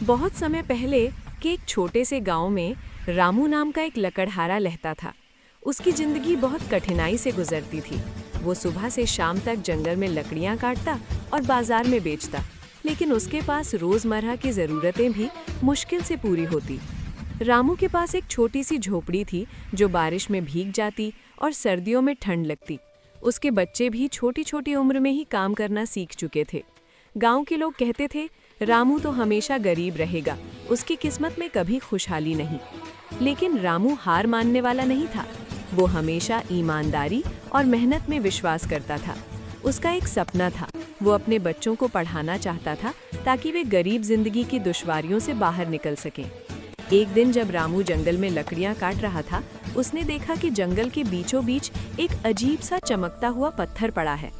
बहुत समय पहले के एक छोटे से गांव में रामू नाम का एक लकड़हारा रहता था। उसकी जिंदगी बहुत कठिनाई से गुजरती थी। वो सुबह से शाम तक जंगल में लकड़ियां काटता और बाजार में बेचता, लेकिन उसके पास रोजमर्रा की ज़रूरतें भी मुश्किल से पूरी होती। रामू के पास एक छोटी सी झोपड़ी थी जो बारिश में भीग जाती और सर्दियों में ठंड लगती। उसके बच्चे भी छोटी छोटी उम्र में ही काम करना सीख चुके थे। गांव के लोग कहते थे, रामू तो हमेशा गरीब रहेगा, उसकी किस्मत में कभी खुशहाली नहीं। लेकिन रामू हार मानने वाला नहीं था। वो हमेशा ईमानदारी और मेहनत में विश्वास करता था। उसका एक सपना था, वो अपने बच्चों को पढ़ाना चाहता था ताकि वे गरीब जिंदगी की दुश्वारियों से बाहर निकल सकें। एक दिन जब रामू जंगल में लकड़ियां काट रहा था, उसने देखा कि जंगल के बीचों बीच एक अजीब सा चमकता हुआ पत्थर पड़ा है।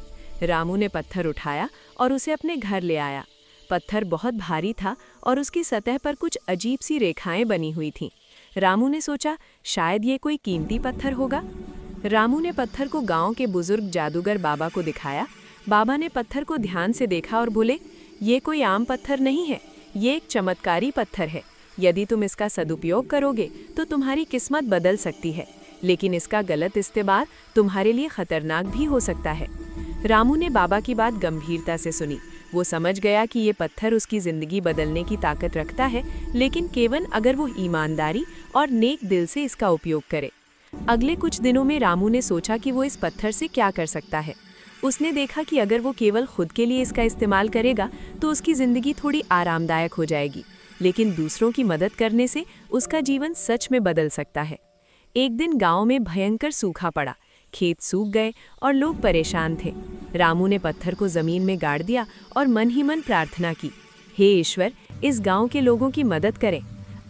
रामू ने पत्थर उठाया और उसे अपने घर ले आया। पत्थर बहुत भारी था और उसकी सतह पर कुछ अजीब सी रेखाएं बनी हुई थीं। रामू ने सोचा, शायद ये कोई कीमती पत्थर होगा। रामू ने पत्थर को गांव के बुजुर्ग जादूगर बाबा को दिखाया। बाबा ने पत्थर को ध्यान से देखा और बोले, ये कोई आम पत्थर नहीं है, ये एक चमत्कारी पत्थर है। यदि तुम इसका सदुपयोग करोगे तो तुम्हारी किस्मत बदल सकती है, लेकिन इसका गलत इस्तेमाल तुम्हारे लिए खतरनाक भी हो सकता है। रामू ने बाबा की बात गंभीरता से सुनी। वो समझ गया कि ये पत्थर उसकी ज़िंदगी बदलने की ताकत रखता है, लेकिन केवल अगर वो ईमानदारी और नेक दिल से इसका उपयोग करे। अगले कुछ दिनों में रामू ने सोचा कि वो इस पत्थर से क्या कर सकता है। उसने देखा कि अगर वो केवल खुद के लिए इसका इस्तेमाल करेगा तो उसकी ज़िंदगी थोड़ी आरामदायक हो जाएगी, लेकिन दूसरों की मदद करने से उसका जीवन सच में बदल सकता है। एक दिन गाँव में भयंकर सूखा पड़ा, खेत सूख गए और लोग परेशान थे। रामू ने पत्थर को जमीन में गाड़ दिया और मन ही मन प्रार्थना की, हे ईश्वर, इस गांव के लोगों की मदद करें।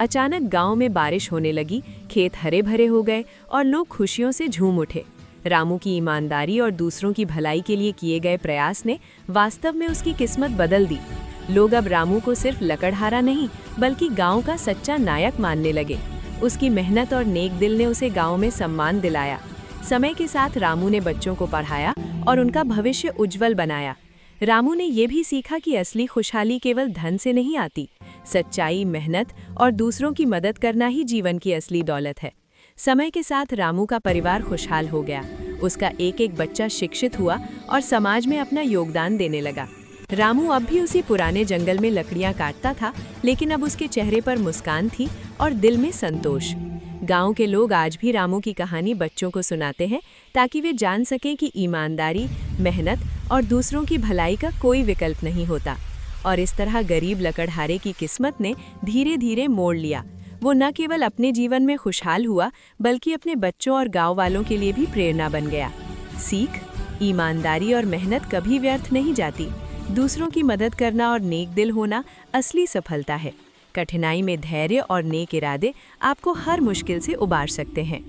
अचानक गांव में बारिश होने लगी, खेत हरे भरे हो गए और लोग खुशियों से झूम उठे। रामू की ईमानदारी और दूसरों की भलाई के लिए किए गए प्रयास ने वास्तव में उसकी किस्मत बदल दी। लोग अब रामू को सिर्फ लकड़हारा नहीं बल्कि गाँव का सच्चा नायक मानने लगे। उसकी मेहनत और नेक दिल ने उसे गाँव में सम्मान दिलाया। समय के साथ रामू ने बच्चों को पढ़ाया और उनका भविष्य उज्जवल बनाया। रामू ने यह भी सीखा कि असली खुशहाली केवल धन से नहीं आती। सच्चाई, मेहनत और दूसरों की मदद करना ही जीवन की असली दौलत है। समय के साथ रामू का परिवार खुशहाल हो गया। उसका एक एक बच्चा शिक्षित हुआ और समाज में अपना योगदान देने लगा। रामू अब भी उसी पुराने जंगल में लकड़ियां काटता था, लेकिन अब उसके चेहरे पर मुस्कान थी और दिल में संतोष। गांव के लोग आज भी रामू की कहानी बच्चों को सुनाते हैं ताकि वे जान सकें कि ईमानदारी, मेहनत और दूसरों की भलाई का कोई विकल्प नहीं होता। और इस तरह गरीब लकड़हारे की किस्मत ने धीरे धीरे मोड़ लिया। वो न केवल अपने जीवन में खुशहाल हुआ बल्कि अपने बच्चों और गांव वालों के लिए भी प्रेरणा बन गया। सीख, ईमानदारी और मेहनत कभी व्यर्थ नहीं जाती। दूसरों की मदद करना और नेक दिल होना असली सफलता है। कठिनाई में धैर्य और नेक इरादे आपको हर मुश्किल से उबार सकते हैं।